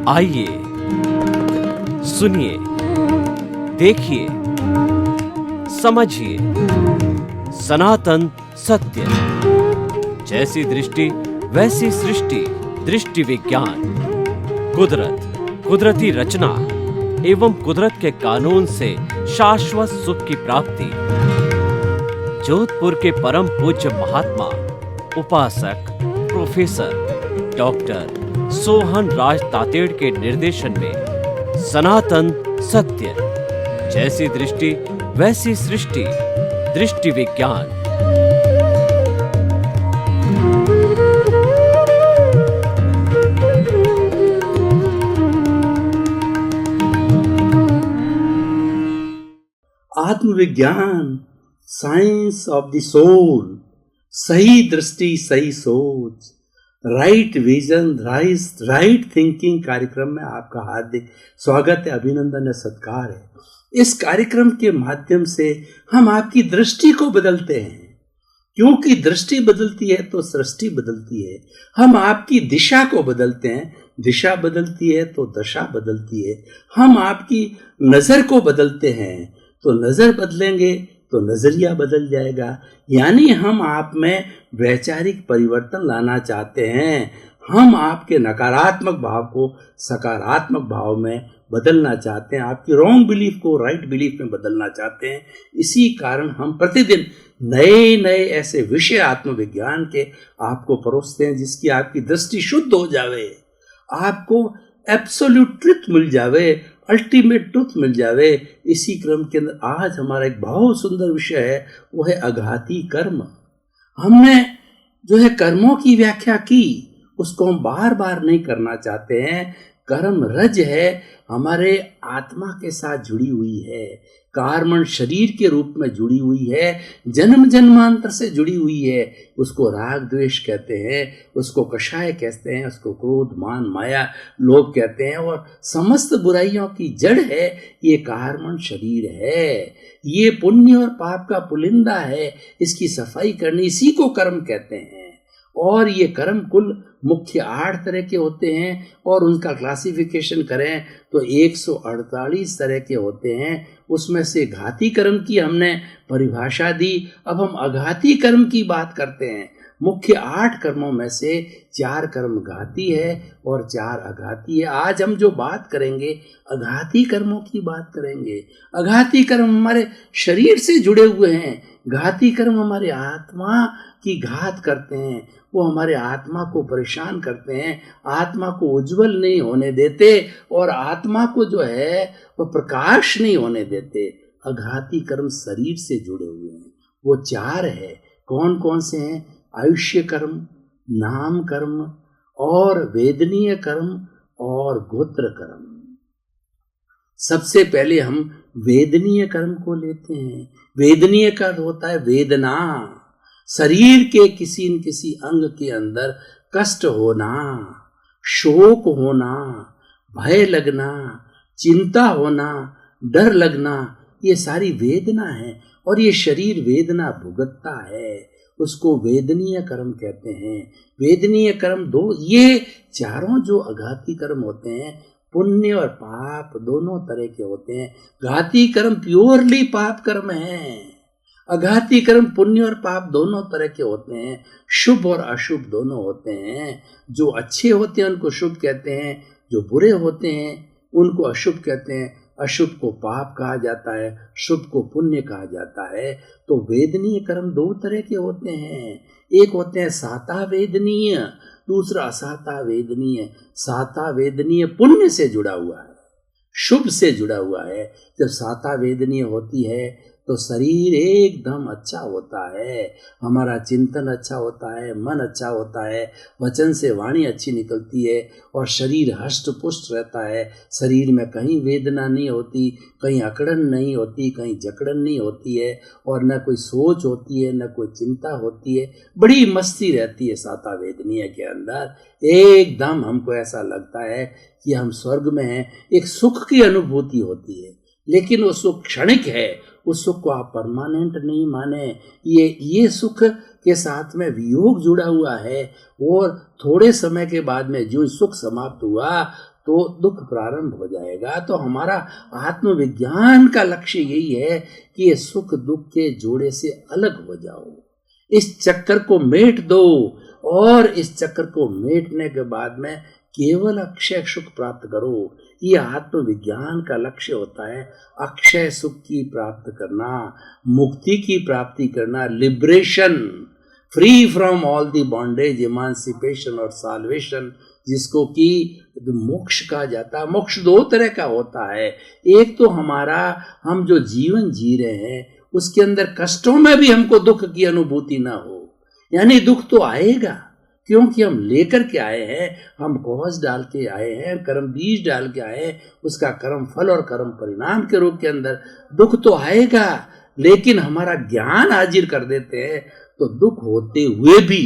आइए, सुनिए, देखिए, समझिए सनातन सत्य। जैसी दृष्टि वैसी सृष्टि, दृष्टि विज्ञान। कुदरत, कुदरती रचना एवं कुदरत के कानून से शाश्वत सुख की प्राप्ति। जोधपुर के परम पूज्य महात्मा उपासक प्रोफेसर डॉक्टर सोहन राज तातेड़ के निर्देशन में सनातन सत्य। जैसी दृष्टि वैसी सृष्टि, दृष्टि विज्ञान। आत्मविज्ञान, साइंस ऑफ द सोल। सही दृष्टि, सही सोच, राइट विजन, राइट थिंकिंग कार्यक्रम में आपका हार्दिक स्वागत है, अभिनंदन है, सत्कार है। इस कार्यक्रम के माध्यम से हम आपकी दृष्टि को बदलते हैं, क्योंकि दृष्टि बदलती है तो सृष्टि बदलती है। हम आपकी दिशा को बदलते हैं, दिशा बदलती है तो दशा बदलती है। हम आपकी नजर को बदलते हैं तो नजर बदलेंगे तो नजरिया बदल जाएगा। यानी हम आप में वैचारिक परिवर्तन लाना चाहते हैं। हम आपके नकारात्मक भाव को सकारात्मक भाव में बदलना चाहते हैं, आपकी रॉन्ग बिलीफ को राइट बिलीफ में बदलना चाहते हैं। इसी कारण हम प्रतिदिन नए नए ऐसे विषय आत्मविज्ञान के आपको परोसते हैं, जिसकी आपकी दृष्टि शुद्ध हो जावे, आपको एब्सोल्यूट ट्रुथ मिल जावे, अल्टीमेट ट्रुथ मिल जावे। इसी क्रम के अंदर आज हमारा एक बहुत सुंदर विषय है, वो है आघाती कर्म। हमने जो है कर्मों की व्याख्या की, उसको हम बार बार नहीं करना चाहते हैं। कर्म रज है, हमारे आत्मा के साथ जुड़ी हुई है, कार्मण शरीर के रूप में जुड़ी हुई है, जन्म जन्मांतर से जुड़ी हुई है। उसको राग द्वेष कहते हैं, उसको कषाय कहते हैं, उसको क्रोध मान माया लोभ कहते हैं। और समस्त बुराइयों की जड़ है ये कार्मण शरीर है। ये पुण्य और पाप का पुलिंदा है, इसकी सफाई करनी, इसी को कर्म कहते हैं। और ये कर्म कुल मुख्य 8 तरह के होते हैं, और उनका क्लासिफिकेशन करें तो 148 तरह के होते हैं। उसमें से घाती कर्म की हमने परिभाषा दी, अब हम अघाती कर्म की बात करते हैं। मुख्य 8 कर्मों में से 4 कर्म घाती है और 4 अघाती है। आज हम जो बात करेंगे अघाती कर्मों की बात करेंगे। अघाती कर्म हमारे शरीर से जुड़े हुए हैं, घाती कर्म हमारे आत्मा की घात करते हैं, वो हमारे आत्मा को परेशान करते हैं, आत्मा को उज्जवल नहीं होने देते और आत्मा को जो है वो प्रकाश नहीं होने देते। अघाती कर्म शरीर से जुड़े हुए हैं, वो 4 है। कौन कौन से हैं? आयुष्य कर्म, नाम कर्म और वेदनीय कर्म और गोत्र कर्म। सबसे पहले हम वेदनीय कर्म को लेते हैं। वेदनीय कर्म होता है वेदना, शरीर के किसी न किसी अंग के अंदर कष्ट होना, शोक होना, भय लगना, चिंता होना, डर लगना, ये सारी वेदना है और ये शरीर वेदना भुगतता है, उसको वेदनीय कर्म कहते हैं। वेदनीय कर्म 2, ये चारों जो अघाती कर्म होते हैं, पुण्य और पाप दोनों तरह के होते हैं। घाती कर्म प्योरली पाप कर्म है, अघाती कर्म पुण्य और पाप दोनों तरह के होते हैं, शुभ और अशुभ दोनों होते हैं। जो अच्छे होते हैं उनको शुभ कहते हैं, जो बुरे होते हैं उनको अशुभ कहते हैं। अशुभ को पाप कहा जाता है, शुभ को पुण्य कहा जाता है। तो वेदनीय कर्म 2 तरह के होते हैं, एक होते हैं साता वेदनीय, दूसरा असाता वेदनीय। साता वेदनीय पुण्य से जुड़ा हुआ है, शुभ से जुड़ा हुआ है। जब साता वेदनीय होती है तो शरीर एकदम अच्छा होता है, हमारा चिंतन अच्छा होता है, मन अच्छा होता है, वचन से वाणी अच्छी निकलती है और शरीर हष्ट पुष्ट रहता है। शरीर में कहीं वेदना नहीं होती, कहीं अकड़न नहीं होती, कहीं जकड़न नहीं होती है और न कोई सोच होती है, न कोई चिंता होती है। बड़ी मस्ती रहती है साता वेदनीय के अंदर। एकदम हमको ऐसा लगता है कि हम स्वर्ग में हैं, एक सुख की अनुभूति होती है। लेकिन वो सुख क्षणिक है, उस सुख को आप परमानेंट नहीं माने। ये सुख के साथ में वियोग जुड़ा हुआ है, और थोड़े समय के बाद में जो सुख समाप्त हुआ तो दुख प्रारंभ हो जाएगा। तो हमारा आत्मविज्ञान का लक्ष्य यही है कि ये सुख दुख के जोड़े से अलग हो जाओ, इस चक्कर को मेट दो, और इस चक्कर को मेटने के बाद में केवल अक्षय सुख प्राप्त करो। ये आत्मविज्ञान का लक्ष्य होता है, अक्षय सुख की प्राप्त करना, मुक्ति की प्राप्ति करना, liberation, free from all the bondage, इमांसिपेशन और साल्वेशन, जिसको कि मोक्ष कहा जाता है। मोक्ष दो तरह का होता है, एक तो हमारा हम जो जीवन जी रहे हैं उसके अंदर कष्टों में भी हमको दुख की अनुभूति ना हो, यानी दुख तो आएगा क्योंकि हम लेकर के आए हैं, हम कॉज डाल के आए हैं, कर्म बीज डाल के आए हैं, उसका कर्म फल और कर्म परिणाम के रूप के अंदर दुख तो आएगा। लेकिन हमारा ज्ञान हाजिर कर देते हैं तो दुख होते हुए भी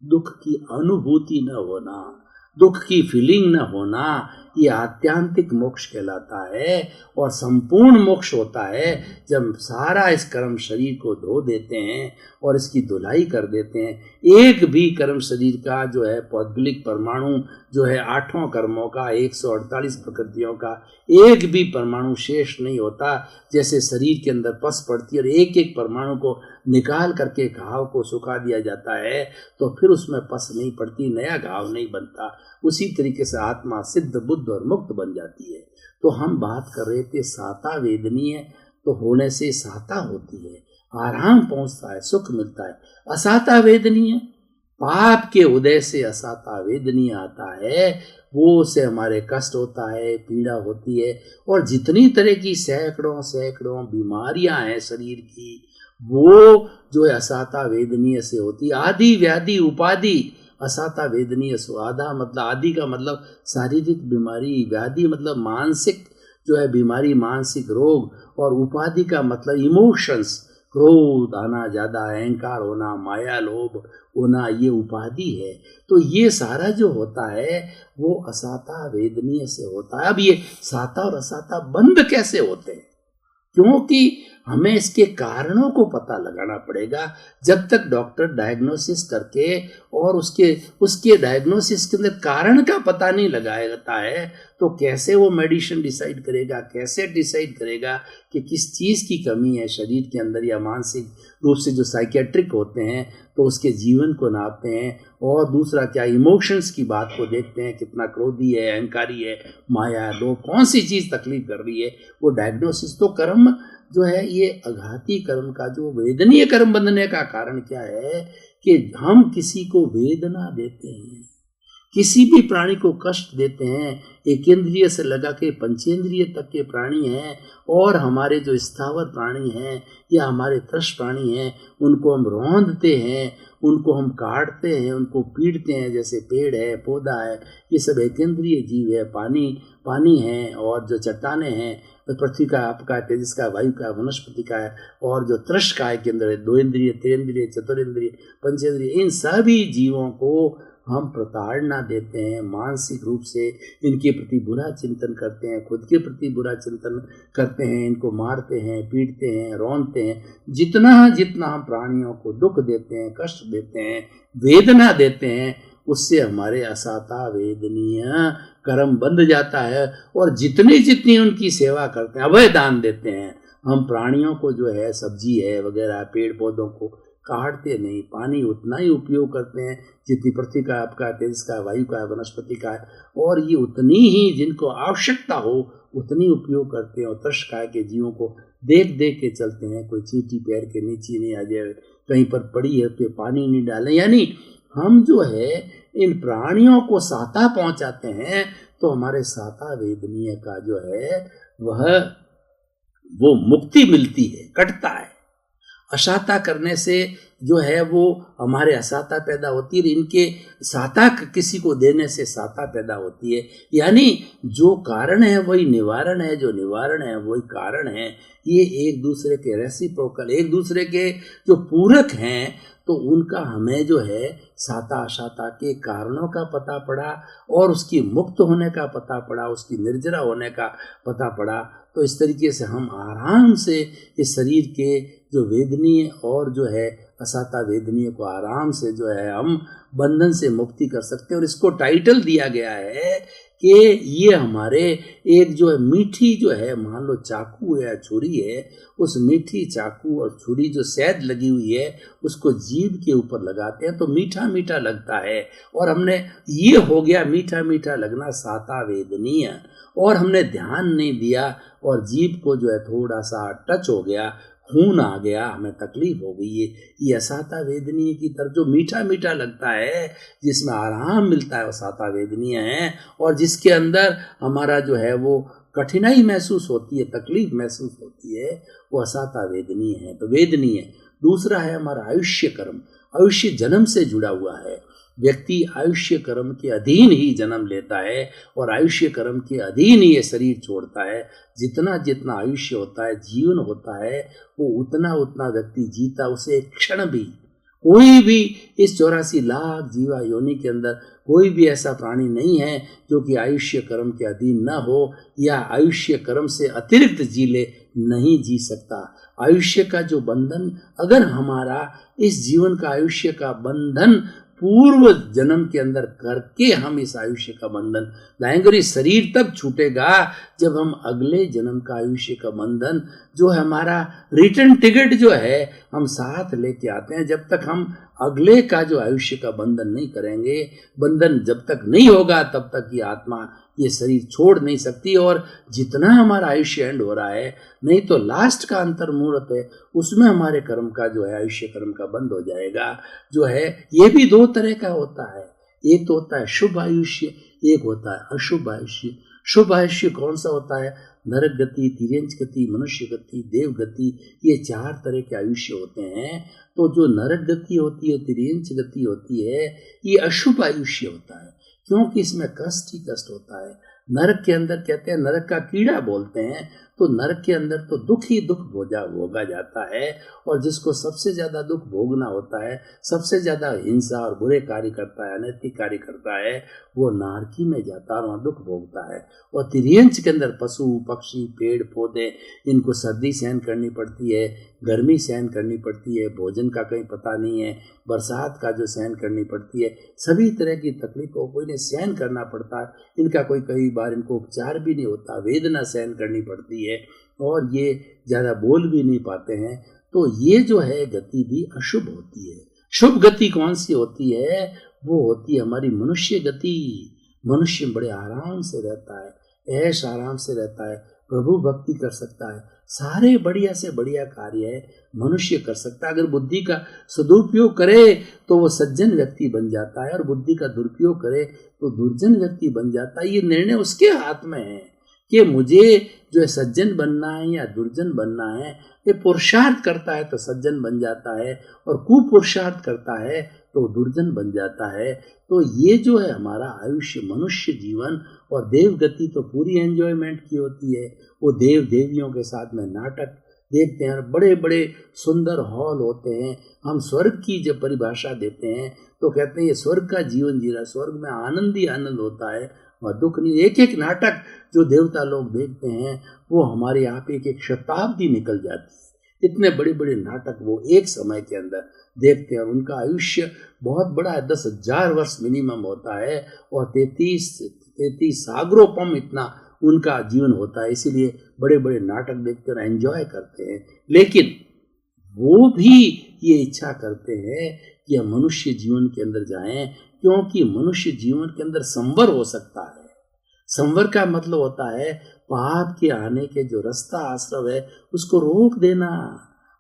दुख की अनुभूति न होना, दुख की फीलिंग न होना, ये आत्यांतिक मोक्ष कहलाता है। और संपूर्ण मोक्ष होता है जब सारा इस कर्म शरीर को धो देते हैं और इसकी धुलाई कर देते हैं। एक भी कर्म शरीर का जो है पौद्गलिक परमाणु जो है 8 कर्मों का 148 प्रकृतियों का एक भी परमाणु शेष नहीं होता। जैसे शरीर के अंदर पस पड़ती है और एक एक परमाणु को निकाल करके घाव को सुखा दिया जाता है तो फिर उसमें पस नहीं पड़ती, नया घाव नहीं बनता। उसी तरीके से आत्मा सिद्ध बुद्ध और मुक्त बन जाती है। तो हम बात कर रहे थे साता वेदनीय, तो होने से साता होती है, आराम पहुंचता है, सुख मिलता है। असाता वेदनीय, पाप के उदय से असाता वेदनीय आता है, वो से हमारे कष्ट होता है, पीड़ा होती है। और जितनी तरह की सैकड़ों सैकड़ों बीमारियां हैं शरीर की, वो जो है असाता वेदनीय से होती है। आदि व्याधि उपाधि असाता वेदनीय स्वादा, मतलब आदि का मतलब शारीरिक बीमारी, व्याधि मतलब मानसिक जो है बीमारी, मानसिक रोग, और उपाधि का मतलब इमोशंस, क्रोध आना, ज्यादा अहंकार होना, माया लोभ होना, ये उपाधि है। तो ये सारा जो होता है वो असाता वेदनीय से होता है। अब ये साता और असाता बंद कैसे होते हैं? क्योंकि हमें इसके कारणों को पता लगाना पड़ेगा। जब तक डॉक्टर डायग्नोसिस करके और उसके डायग्नोसिस के अंदर कारण का पता नहीं लगाता है तो कैसे वो मेडिसिन डिसाइड करेगा, कैसे डिसाइड करेगा कि किस चीज़ की कमी है शरीर के अंदर, या मानसिक रूप से जो साइकेट्रिक होते हैं तो उसके जीवन को नापते हैं। और दूसरा क्या, इमोशंस की बात को देखते हैं, कितना क्रोधी है, अहंकारी है, माया लोभ, कौन सी चीज़ तकलीफ कर रही है, वो डायग्नोसिस। तो कर्म जो है ये आघाती कर्म का जो वेदनीय कर्म बंधने का कारण क्या है कि हम किसी को वेदना देते हैं, किसी भी प्राणी को कष्ट देते हैं। एक इंद्रिय से लगा के पंचेंद्रिय तक के प्राणी हैं, और हमारे जो स्थावर प्राणी हैं या हमारे तृष प्राणी हैं उनको हम रौंदते हैं, उनको हम काटते हैं, उनको पीटते हैं। जैसे पेड़ है, पौधा है, ये सब एक इंद्रिय जीव है। पानी है, और जो चट्टाने हैं पृथ्वी का, आपका तेजस का, वायु का, वनस्पति का है, और जो तृष काय के अंदर है 2 इंद्रिय, 3 इंद्रिय, चतुरेंद्रिय, पंचेंद्रिय, इन सभी जीवों को हम प्रताड़ना देते हैं। मानसिक रूप से इनके प्रति बुरा चिंतन करते हैं, खुद के प्रति बुरा चिंतन करते हैं, इनको मारते हैं, पीटते हैं, रौंदते हैं। जितना हम प्राणियों को दुख देते हैं, कष्ट देते हैं, वेदना देते हैं, उससे हमारे असाता वेदनीय कर्म बंध जाता है। और जितनी उनकी सेवा करते हैं, अभय दान देते हैं, हम प्राणियों को जो है सब्जी है वगैरह, पेड़ पौधों को काटते नहीं, पानी उतना ही उपयोग करते हैं जितनी पृथ्वी का, आपका तेज का, वायु का, वनस्पति का है, और ये उतनी ही जिनको आवश्यकता हो उतनी उपयोग करते हैं। और तृष काय के जीवों को देख के चलते हैं, कोई चींटी पैर के नीचे नहीं आ जाए, कहीं पर पड़ी है तो पानी नहीं डालें। यानी हम जो है इन प्राणियों को साता पहुंचाते हैं, तो हमारे साता वेदनीय का जो है वो मुक्ति मिलती है, कटता है। अशाता करने से जो है वो हमारे असाता पैदा होती है, इनके साता किसी को देने से साता पैदा होती है। यानी जो कारण है वही निवारण है, जो निवारण है वही कारण है। ये एक दूसरे के रेसिप्रोकल, एक दूसरे के जो पूरक हैं, तो उनका हमें जो है साता असाता के कारणों का पता पड़ा और उसकी मुक्त होने का पता पड़ा, उसकी निर्जरा होने का पता पड़ा। तो इस तरीके से हम आराम से इस शरीर के जो वेदनीय और जो है असाता वेदनीय को आराम से जो है हम बंधन से मुक्ति कर सकते हैं। और इसको टाइटल दिया गया है कि ये हमारे एक जो है मीठी जो है, मान लो चाकू है, छुरी है, उस मीठी चाकू और छुरी जो शहद लगी हुई है उसको जीभ के ऊपर लगाते हैं तो मीठा मीठा लगता है। और हमने ये हो गया मीठा मीठा लगना साता वेदनीय, और हमने ध्यान नहीं दिया और जीभ को जो है थोड़ा सा टच हो गया, खून आ गया, हमें तकलीफ हो गई है। ये असाता वेदनीय की तरफ जो मीठा मीठा लगता है, जिसमें आराम मिलता है, वो साता वेदनीय है। और जिसके अंदर हमारा जो है वो कठिनाई महसूस होती है, तकलीफ महसूस होती है, वो असाता वेदनीय है। तो वेदनीय। दूसरा है हमारा आयुष्य कर्म। आयुष्य जन्म से जुड़ा हुआ है। व्यक्ति आयुष्य कर्म के अधीन ही जन्म लेता है और आयुष्य कर्म के अधीन ही ये शरीर छोड़ता है। जितना जितना आयुष्य होता है, जीवन होता है, वो उतना उतना व्यक्ति जीता। उसे एक क्षण भी, कोई भी इस 84 लाख जीवा योनि के अंदर कोई भी ऐसा प्राणी नहीं है जो कि आयुष्य कर्म के अधीन न हो या आयुष्य कर्म से अतिरिक्त जी ले, नहीं जी सकता। आयुष्य का जो बंधन, अगर हमारा इस जीवन का आयुष्य का बंधन पूर्व जन्म के अंदर करके हम इस आयुष्य का बंधन लाएंगे, और ये शरीर तब छूटेगा जब हम अगले जन्म का आयुष्य का बंधन जो है हमारा रिटर्न टिकट जो है हम साथ लेके आते हैं। जब तक हम अगले का जो आयुष्य का बंधन नहीं करेंगे, बंधन जब तक नहीं होगा, तब तक ये आत्मा ये शरीर छोड़ नहीं सकती। और जितना हमारा आयुष्य एंड हो रहा है, नहीं तो लास्ट का अंतर मुहूर्त है, उसमें हमारे कर्म का जो है आयुष्य कर्म का बंद हो जाएगा। जो है ये भी दो तरह का होता है, एक तो होता है शुभ आयुष्य, एक होता है अशुभ आयुष्य। शुभ आयुष्य कौन सा होता है? नरक गति, तिर्यंच गति, मनुष्य गति, देव गति, ये 4 तरह के आयुष्य होते हैं। तो जो नरक गति होती है, तिर्यंच गति होती है, ये अशुभ आयुष्य होता है, क्योंकि इसमें कष्ट ही कष्ट होता है। नरक के अंदर कहते हैं, नरक का कीड़ा बोलते हैं, तो नरक के अंदर तो दुख ही दुख भोगा जाता है। और जिसको सबसे ज्यादा दुख भोगना होता है, सबसे ज्यादा हिंसा और बुरे कार्य करता है, अनैतिक कार्य करता है, वो नारकी में जाता है और वहाँ दुख भोगता है। और तिर्यंच के अंदर पशु पक्षी पेड़ पौधे, इनको सर्दी सहन करनी पड़ती है, गर्मी सहन करनी पड़ती है, भोजन का कहीं पता नहीं है, बरसात का जो सहन करनी पड़ती है, सभी तरह की तकलीफों को इन्हें सहन करना पड़ता है। इनका कई बार इनको उपचार भी नहीं होता, वेदना सहन करनी पड़ती है और ये ज़्यादा बोल भी नहीं पाते हैं। तो ये जो है गति भी अशुभ होती है। शुभ गति कौन सी होती है? वो होती है हमारी मनुष्य गति। मनुष्य बड़े आराम से रहता है, ऐश आराम से रहता है, प्रभु भक्ति कर सकता है, सारे बढ़िया से बढ़िया कार्य है मनुष्य कर सकता है। अगर बुद्धि का सदुपयोग करे तो वो सज्जन व्यक्ति बन जाता है, और बुद्धि का दुरुपयोग करे तो दुर्जन व्यक्ति बन जाता है। ये निर्णय उसके हाथ में है कि मुझे जो है सज्जन बनना है या दुर्जन बनना है। ये पुरुषार्थ करता है तो सज्जन बन जाता है, और कुपुरुषार्थ करता है तो दुर्जन बन जाता है। तो ये जो है हमारा आयुष्य, मनुष्य जीवन, और देव गति तो पूरी एंजॉयमेंट की होती है। वो देव देवियों के साथ में नाटक देखते हैं, बड़े बड़े सुंदर हॉल होते हैं। हम स्वर्ग की जब परिभाषा देते हैं तो कहते हैं ये स्वर्ग का जीवन जी रहा, स्वर्ग में आनंद ही आनंद होता है और दुख नहीं। एक एक नाटक जो देवता लोग देखते हैं वो हमारे यहाँ पे एक शताब्दी निकल जाती है। इतने बड़े बड़े नाटक वो एक समय के अंदर देखते हैं, और उनका आयुष्य बहुत बड़ा है, 10,000 वर्ष मिनिमम होता है, और 33 सागरोपम इतना उनका जीवन होता है। इसीलिए बड़े बड़े नाटक देखते और एंजॉय करते हैं। लेकिन वो भी ये इच्छा करते हैं कि हम मनुष्य जीवन के अंदर जाएं, क्योंकि मनुष्य जीवन के अंदर संवर हो सकता है। संवर का मतलब होता है पाप के आने के जो रास्ता आश्रव है उसको रोक देना।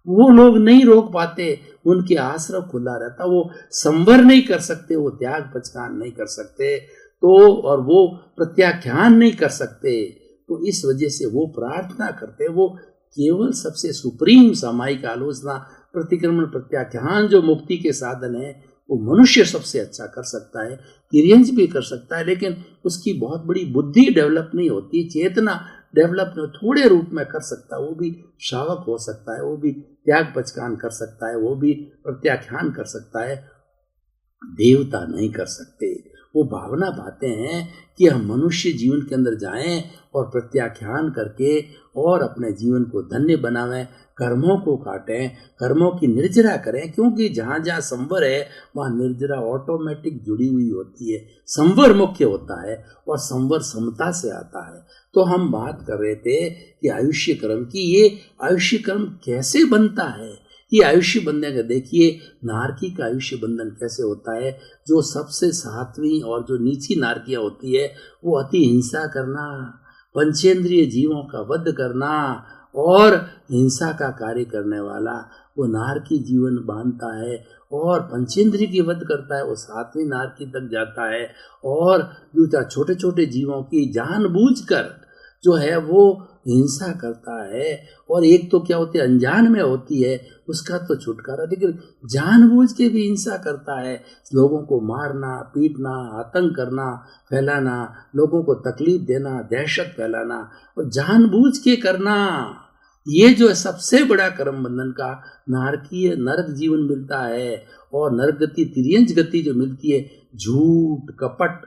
वो लोग नहीं रोक पाते, उनके आश्रव खुला रहता, वो संवर नहीं कर सकते, वो त्याग पचकान नहीं कर सकते, तो और वो प्रत्याख्यान नहीं कर सकते। तो इस वजह से वो प्रार्थना करते, वो केवल सबसे सुप्रीम सामायिक आलोचना प्रतिक्रमण प्रत्याख्यान जो मुक्ति के साधन है वो मनुष्य सबसे अच्छा कर सकता है, तिर्यंच भी कर सकता है, लेकिन उसकी बहुत बड़ी बुद्धि डेवलप नहीं होती, चेतना डेवलप नहीं, थोड़े रूप में कर सकता है, वो भी श्रावक हो सकता है, वो भी त्याग पचकान कर सकता है, वो भी प्रत्याख्यान कर सकता है, देवता नहीं कर सकते। वो भावना पाते हैं कि हम मनुष्य जीवन के अंदर जाएं और प्रत्याख्यान करके और अपने जीवन को धन्य बनावें, कर्मों को काटें, कर्मों की निर्जरा करें, क्योंकि जहाँ जहाँ संवर है वहाँ निर्जरा ऑटोमेटिक जुड़ी हुई होती है। संवर मुख्य होता है और संवर समता से आता है। तो हम बात कर रहे थे कि आयुष्य कर्म की, ये आयुष्य कर्म कैसे बनता है, ये आयुष्य बंधन का देखिए, नारकी का आयुष्य बंधन कैसे होता है। जो सबसे सात्वीं और जो नीची नारकियाँ होती है वो अति हिंसा करना, पंचेंद्रिय जीवों का वध करना और हिंसा का कार्य करने वाला वो नारकी जीवन बांधता है और पंचेंद्रिय की वध करता है, वो सातवीं नारकी तक जाता है। और दूसरा छोटे छोटे जीवों की जानबूझकर जो है वो हिंसा करता है, और एक तो क्या होती है अनजान में होती है उसका तो छुटकारा, लेकिन जानबूझ के भी हिंसा करता है, लोगों को मारना, पीटना, आतंक करना, फैलाना, लोगों को तकलीफ देना, दहशत फैलाना और जानबूझ के करना, ये जो है सबसे बड़ा कर्म बंधन का नारकीय नरक जीवन मिलता है। और नरक गति, तिर्यंच गति जो मिलती है झूठ, कपट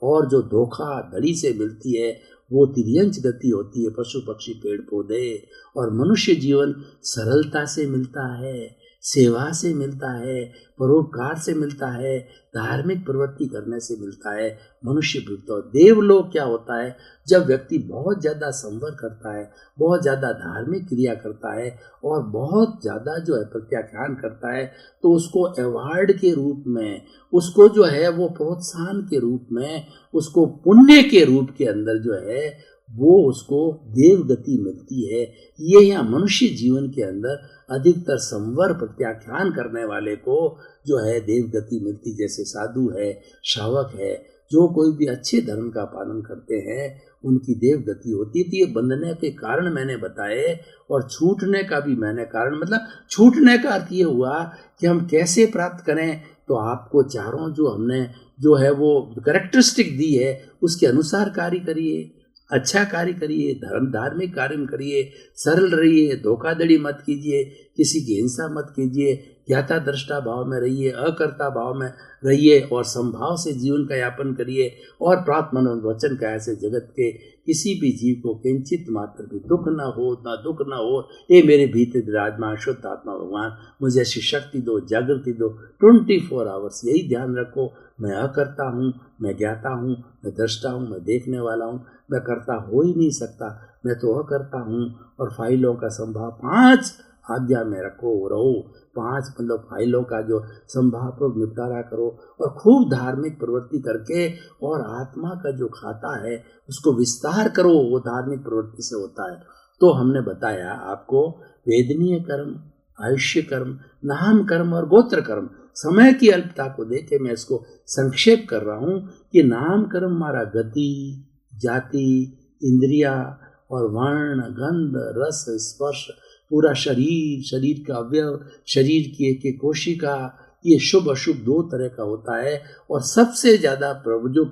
और जो धोखा धड़ी से मिलती है वो तिर्यंच गति होती है। पशु पक्षी पेड़ पौधे और मनुष्य जीवन सरलता से मिलता है, सेवा से मिलता है, परोपकार से मिलता है, धार्मिक प्रवृत्ति करने से मिलता है, मनुष्य मिलता है। देवलोक क्या होता है, जब व्यक्ति बहुत ज़्यादा संवर करता है, बहुत ज़्यादा धार्मिक क्रिया करता है और बहुत ज़्यादा जो है प्रत्याख्यान करता है, तो उसको अवार्ड के रूप में, उसको जो है वो प्रोत्साहन के रूप में, उसको पुण्य के रूप के अंदर जो है वो उसको देव गति मिलती है। ये यहाँ मनुष्य जीवन के अंदर अधिकतर संवर प्रत्याख्यान करने वाले को जो है देव गति मिलती, जैसे साधु है, श्रावक है, जो कोई भी अच्छे धर्म का पालन करते हैं उनकी देव गति होती थी। ये बंधने के कारण मैंने बताए और छूटने का भी मैंने कारण, मतलब छूटने का अर्थ ये हुआ कि हम कैसे प्राप्त करें। तो आपको चारों जो हमने जो है वो कैरेक्टरिस्टिक दी है उसके अनुसार कार्य करिए, अच्छा कार्य करिए, धार्मिक कार्य करिए, सरल रहिए, धोखाधड़ी मत कीजिए, किसी की हिंसा मत कीजिए, ज्ञाता दृष्टा भाव में रहिए, अकर्ता भाव में रहिए और संभाव से जीवन का यापन करिए। और प्राप्त मनोवचन का ऐसे जगत के किसी भी जीव को किंचित मात्र भी दुख न हो, ना दुख न हो। ये मेरे भीतर विराजमान शुद्ध आत्मा भगवान मुझे ऐसी शक्ति दो, जागृति दो 24 आवर्स। यही ध्यान रखो, मैं अकर्ता हूँ, मैं ज्ञाता हूँ, मैं दृष्टा हूँ, मैं देखने वाला हूँ, मैं कर्ता हो ही नहीं सकता, मैं तो अकर्ता हूँ। और फाइलों का संभाव 5 आज्ञा में रखो, रहो 5 मतलब फाइलों का जो संभावपूर्वक निपटारा करो और खूब धार्मिक प्रवृत्ति करके, और आत्मा का जो खाता है उसको विस्तार करो, वो धार्मिक प्रवृत्ति से होता है। तो हमने बताया आपको वेदनीय कर्म, आयुष्य कर्म, नाम कर्म और गोत्र कर्म। समय की अल्पता को देखे मैं इसको संक्षेप कर रहा हूँ कि नाम कर्म हमारा गति, जाति, इंद्रिया और वर्ण, गंध, रस, स्पर्श, पूरा शरीर, शरीर का अवयव, शरीर की एक कोशिका, ये शुभ अशुभ 2 तरह का होता है। और सबसे ज्यादा जो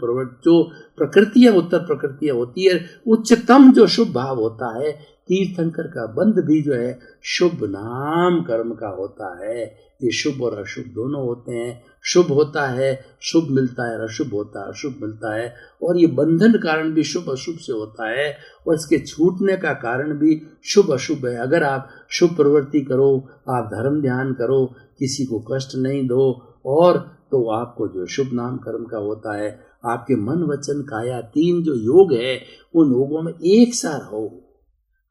प्रकृतियां, उत्तर प्रकृतियां होती है, उच्चतम जो शुभ भाव होता है, तीर्थंकर का बंध भी जो है शुभ नाम कर्म का होता है। ये शुभ और अशुभ दोनों होते हैं, शुभ होता है शुभ मिलता है, अशुभ होता है अशुभ मिलता है। और ये बंधन कारण भी शुभ अशुभ से होता है और इसके छूटने का कारण भी शुभ अशुभ है। अगर आप शुभ प्रवृत्ति करो, आप धर्म ध्यान करो, किसी को कष्ट नहीं दो, और तो आपको जो शुभ नाम कर्म का होता है, आपके मन वचन काया 3 जो योग है उन योगों में एक सा रहो,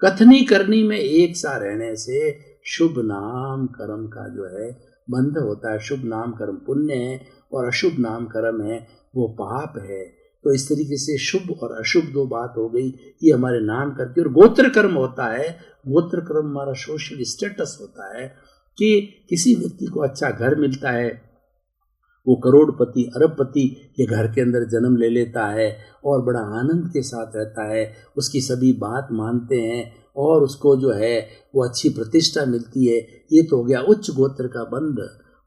कथनी करनी में एक सा रहने से शुभ नाम कर्म का जो है बंध होता है। शुभ नाम कर्म पुण्य है और अशुभ नाम कर्म है वो पाप है। तो इस तरीके से शुभ और अशुभ 2 बात हो गई, ये हमारे नाम करके। और गोत्र कर्म होता है, गोत्र कर्म हमारा सोशल स्टेटस होता है कि किसी व्यक्ति को अच्छा घर मिलता है, वो करोड़पति अरबपति के घर के अंदर जन्म ले लेता है और बड़ा आनंद के साथ रहता है, उसकी सभी बात मानते हैं और उसको जो है वो अच्छी प्रतिष्ठा मिलती है। ये तो हो गया उच्च गोत्र का बंध।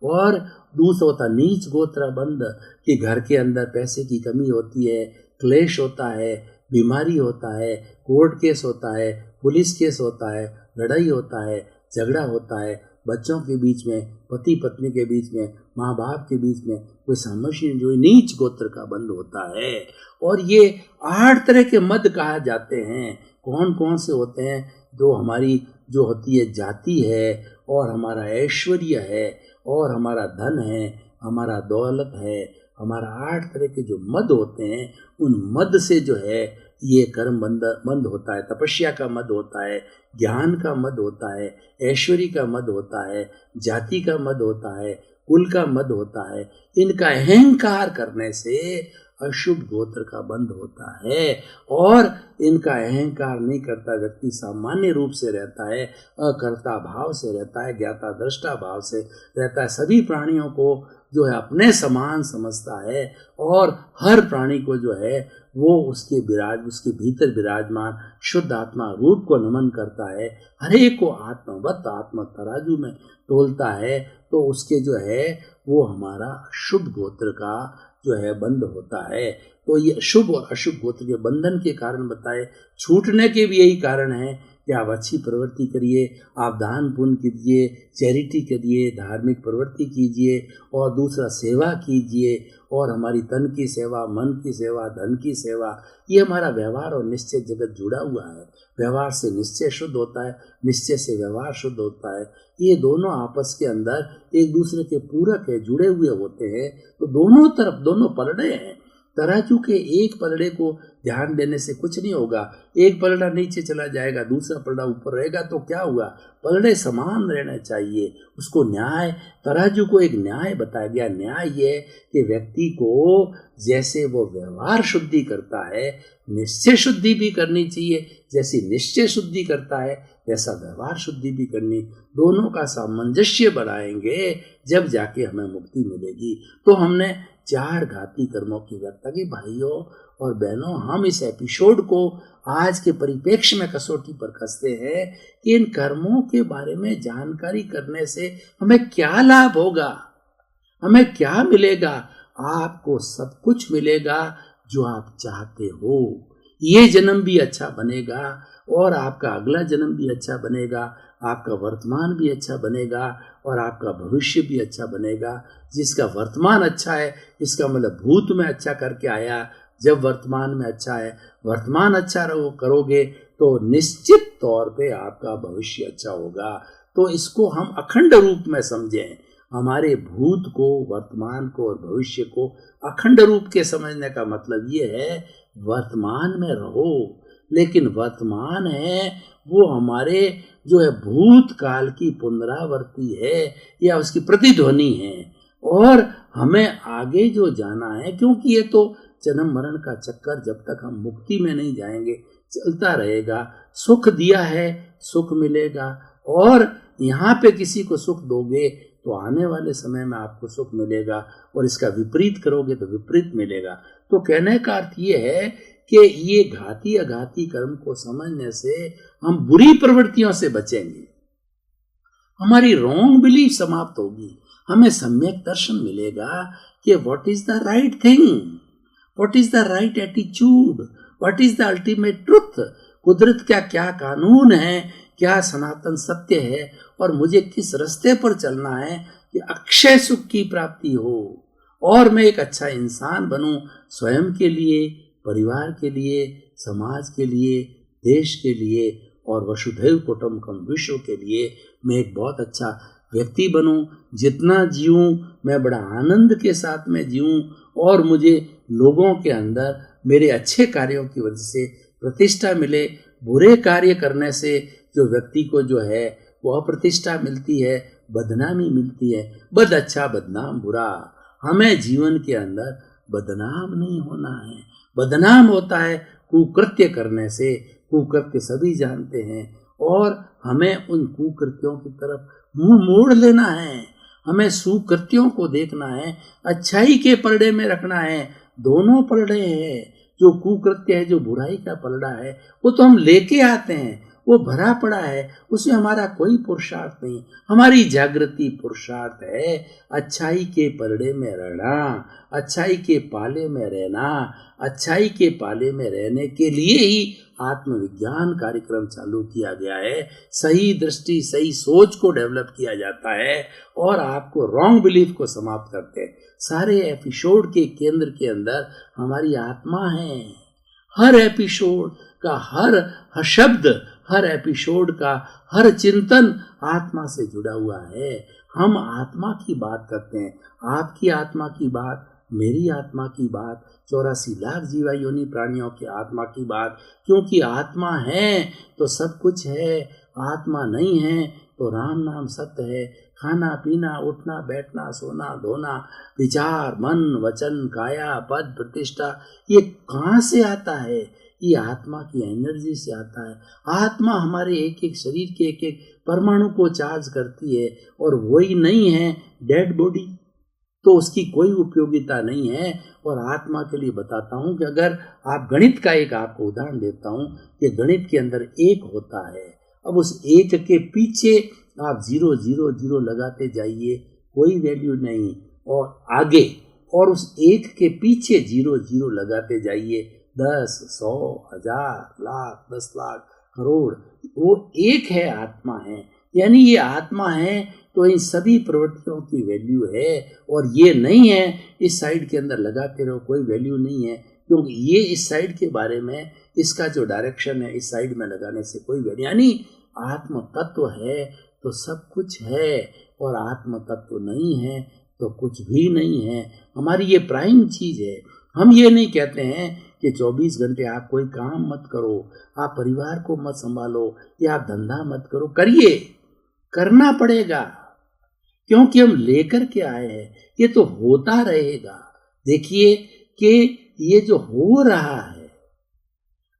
और दूसरा होता नीच गोत्र बंध कि घर के अंदर पैसे की कमी होती है, क्लेश होता है, बीमारी होता है, कोर्ट केस होता है, पुलिस केस होता है, लड़ाई होता है, झगड़ा होता है, बच्चों के बीच में, पति पत्नी के बीच में, माँ बाप के बीच में कोई समस्या, जो नीच गोत्र का बंध होता है। और ये 8 तरह के मद कहा जाते हैं। कौन कौन से होते हैं? जो हमारी जो होती है जाति है, और हमारा ऐश्वर्य है, और हमारा धन है, हमारा दौलत है, हमारा 8 तरह के जो मद होते हैं, उन मद से जो है ये कर्म बंध होता है। तपस्या का मद होता है, ज्ञान का मद होता है, ऐश्वर्य का मद होता है, जाति का मद होता है, कुल का मद होता है। इनका अहंकार करने से अशुभ गोत्र का बंध होता है। और इनका अहंकार नहीं करता व्यक्ति सामान्य रूप से रहता है, अकर्ता भाव से रहता है, ज्ञाता दृष्टा भाव से रहता है, सभी प्राणियों को जो है अपने समान समझता है, और हर प्राणी को जो है वो उसके भीतर विराजमान शुद्ध आत्मा रूप को नमन करता है, हरेक को आत्मवत आत्म तराजू में तोलता है। तो उसके जो है वो हमारा शुभ गोत्र का जो है बंध होता है। तो ये शुभ और अशुभ गोत्र के बंधन के कारण बताए, छूटने के भी यही कारण है कि आप अच्छी प्रवृत्ति करिए, आप दान पुण्य कीजिए, चैरिटी करिए, धार्मिक प्रवृत्ति कीजिए, और दूसरा सेवा कीजिए, और हमारी तन की सेवा, मन की सेवा, धन की सेवा, ये हमारा व्यवहार और निश्चय जगत जुड़ा हुआ है। व्यवहार से निश्चय शुद्ध होता है, निश्चय से व्यवहार शुद्ध होता है। ये दोनों आपस के अंदर एक दूसरे के पूरक है, जुड़े हुए होते हैं। तो दोनों तरफ दोनों पलड़े हैं। तराजू के एक पलड़े को ध्यान देने से कुछ नहीं होगा। एक पलड़ा नीचे चला जाएगा, दूसरा पलड़ा ऊपर रहेगा, तो क्या हुआ? पलड़े समान रहने चाहिए। उसको न्याय, तराजू को एक न्याय बताया गया। न्याय ये कि व्यक्ति को जैसे वो व्यवहार शुद्धि करता है, निश्चय शुद्धि भी करनी चाहिए। जैसी निश्चय शुद्धि करता है वैसा व्यवहार शुद्धि भी करनी। दोनों का सामंजस्य बढ़ाएंगे, जब जाके हमें मुक्ति मिलेगी। तो हमने 4 घाती कर्मों की व्याख्या की। भाइयों और बहनों, हम इस एपिसोड को आज के परिप्रेक्ष्य में कसौटी पर कसते हैं कि इन कर्मों के बारे में जानकारी करने से हमें क्या लाभ होगा, हमें क्या मिलेगा। आपको सब कुछ मिलेगा जो आप चाहते हो। ये जन्म भी अच्छा बनेगा, और आपका अगला जन्म भी अच्छा बनेगा, आपका वर्तमान भी अच्छा बनेगा, और आपका भविष्य भी अच्छा बनेगा। जिसका वर्तमान अच्छा है, इसका मतलब भूत में अच्छा करके आया, जब वर्तमान में अच्छा है, वर्तमान अच्छा करोगे तो निश्चित तौर पे आपका भविष्य अच्छा होगा। तो इसको हम अखंड रूप में समझें। हमारे भूत को, वर्तमान को और भविष्य को अखंड रूप के समझने का मतलब ये है, वर्तमान में रहो, लेकिन वर्तमान है वो हमारे जो है भूतकाल की पुनरावृत्ति है, या उसकी प्रतिध्वनि है। और हमें आगे जो जाना है, क्योंकि ये तो जन्म मरण का चक्कर जब तक हम मुक्ति में नहीं जाएंगे चलता रहेगा। सुख दिया है, सुख मिलेगा, और यहाँ पे किसी को सुख दोगे तो आने वाले समय में आपको सुख मिलेगा, और इसका विपरीत करोगे तो विपरीत मिलेगा। तो कहने का अर्थ ये है कि ये घाती अघाती कर्म को समझने से हम बुरी प्रवृत्तियों से बचेंगे, हमारी रॉन्ग बिलीफ समाप्त होगी, हमें सम्यक दर्शन मिलेगा कि what is the right thing, what is the right attitude, what is the ultimate truth. कुदरत का क्या कानून है, क्या सनातन सत्य है, और मुझे किस रास्ते पर चलना है कि अक्षय सुख की प्राप्ति हो, और मैं एक अच्छा इंसान बनूं, स्वयं के लिए, परिवार के लिए, समाज के लिए, देश के लिए, और वसुधैव कुटुंबकम विश्व के लिए मैं एक बहुत अच्छा व्यक्ति बनूं। जितना जीऊं मैं बड़ा आनंद के साथ में जीऊं, और मुझे लोगों के अंदर मेरे अच्छे कार्यों की वजह से प्रतिष्ठा मिले। बुरे कार्य करने से जो व्यक्ति को जो है वो अप्रतिष्ठा मिलती है, बदनामी मिलती है। बद अच्छा बदनाम बुरा, हमें जीवन के अंदर बदनाम नहीं होना है। बदनाम होता है कुकृत्य करने से, कुकृत्य सभी जानते हैं, और हमें उन कुकृत्यों की तरफ मुंह मोड़ लेना है। हमें सुकृत्यों को देखना है, अच्छाई के पलड़े में रखना है। दोनों पलड़े हैं, जो कुकृत्य है, जो बुराई का पलड़ा है, वो तो हम लेके आते हैं, वो भरा पड़ा है, उसमें हमारा कोई पुरुषार्थ नहीं। हमारी जागृति पुरुषार्थ है, अच्छाई के परड़े में रहना, अच्छाई के पाले में रहना, अच्छाई के पाले में रहने के लिए ही आत्मविज्ञान कार्यक्रम चालू किया गया है। सही दृष्टि, सही सोच को डेवलप किया जाता है और आपको रॉन्ग बिलीफ को समाप्त करते हैं। सारे एपिसोड के केंद्र के अंदर हमारी आत्मा है। हर एपिसोड का हर शब्द, हर एपिसोड का हर चिंतन आत्मा से जुड़ा हुआ है। हम आत्मा की बात करते हैं, आपकी आत्मा की बात, मेरी आत्मा की बात, 84 लाख जीवा योनि प्राणियों की आत्मा की बात। क्योंकि आत्मा है तो सब कुछ है, आत्मा नहीं है तो राम नाम सत्य है। खाना पीना, उठना बैठना, सोना धोना, विचार, मन, वचन, काया, पद, प्रतिष्ठा, ये कहाँ से आता है? ये आत्मा की एनर्जी से आता है। आत्मा हमारे एक एक शरीर के एक एक परमाणु को चार्ज करती है और वही नहीं है डेड बॉडी, तो उसकी कोई उपयोगिता नहीं है। और आत्मा के लिए बताता हूँ कि अगर आप गणित का एक आपको उदाहरण देता हूँ कि गणित के अंदर एक होता है, अब उस एक के पीछे आप 0 0 0 लगाते जाइए, कोई वैल्यू नहीं, और आगे और उस एक के पीछे 0 0 लगाते जाइए, 10 100 1000 लाख 10 लाख करोड़, वो एक है, आत्मा है। यानी ये आत्मा है तो इन सभी प्रवृत्तियों की वैल्यू है, और ये नहीं है इस साइड के अंदर लगाते रहो, कोई वैल्यू नहीं है, क्योंकि ये इस साइड के बारे में, इसका जो डायरेक्शन है इस साइड में लगाने से कोई वैल्यू। यानी आत्म तत्व है तो सब कुछ है, और आत्म तत्व नहीं है तो कुछ भी नहीं है। हमारी ये प्राइम चीज है। हम ये नहीं कहते हैं कि 24 घंटे आप कोई काम मत करो, आप परिवार को मत संभालो, या आप धंधा मत करो। करिए, करना पड़ेगा, क्योंकि हम लेकर के आए हैं, ये तो होता रहेगा। देखिए कि ये जो हो रहा है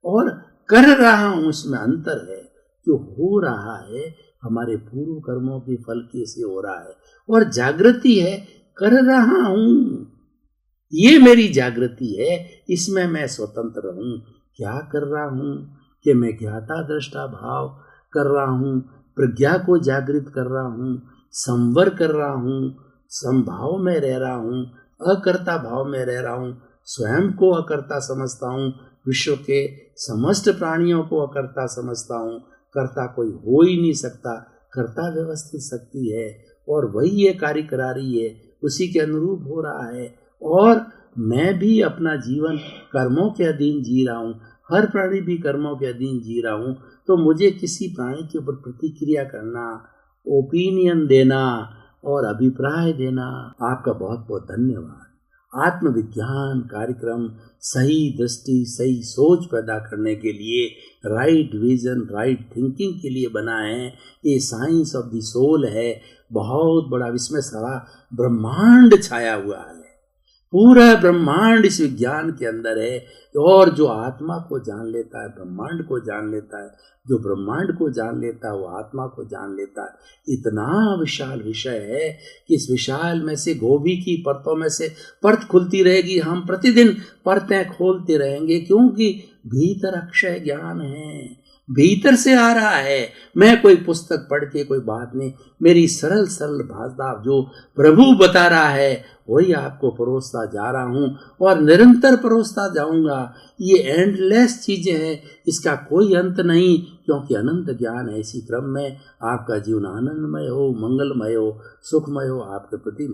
और कर रहा हूं, उसमें अंतर है। जो हो रहा है हमारे पूर्व कर्मों की फल की से हो रहा है, और जागृति है, कर रहा हूं, ये मेरी जागृति है, इसमें मैं स्वतंत्र हूं। क्या कर रहा हूं कि मैं ज्ञाता दृष्टा भाव कर रहा हूं, प्रज्ञा को जागृत कर रहा हूं, संवर कर रहा हूं, संभाव में रह रहा हूं, अकर्ता भाव में रह रहा हूं, स्वयं को अकर्ता समझता हूं, विश्व के समस्त प्राणियों को अकर्ता समझता हूं। कर्ता कोई हो ही नहीं सकता, कर्ता व्यवस्थित शक्ति है, और वही ये कार्य करा रही है, उसी के अनुरूप हो रहा है। और मैं भी अपना जीवन कर्मों के अधीन जी रहा हूँ, हर प्राणी भी कर्मों के अधीन जी रहा हूँ। तो मुझे किसी प्राणी के ऊपर प्रतिक्रिया करना, ओपिनियन देना और अभिप्राय देना, आपका बहुत बहुत धन्यवाद। आत्मविज्ञान कार्यक्रम सही दृष्टि, सही सोच पैदा करने के लिए, राइट विजन, राइट थिंकिंग के लिए बना है। ये साइंस ऑफ द सोल है, बहुत बड़ा, इसमें सारा ब्रह्मांड छाया हुआ है, पूरा ब्रह्मांड इस विज्ञान के अंदर है। और जो आत्मा को जान लेता है ब्रह्मांड को जान लेता है, जो ब्रह्मांड को जान लेता है वो आत्मा को जान लेता है। इतना विशाल विषय है कि इस विशाल में से, गोभी की परतों में से परत खुलती रहेगी, हम प्रतिदिन परतें खोलते रहेंगे, क्योंकि भीतर अक्षय ज्ञान है, भीतर से आ रहा है। मैं कोई पुस्तक पढ़ के कोई बात नहीं, मेरी सरल सरल भाषा जो प्रभु बता रहा है वही आपको परोसता जा रहा हूँ, और निरंतर परोसता जाऊंगा। ये एंडलेस चीजें हैं, इसका कोई अंत नहीं, क्योंकि अनंत ज्ञान है। इसी क्रम में आपका जीवन आनंदमय हो, मंगलमय हो, सुखमय हो। आपके प्रति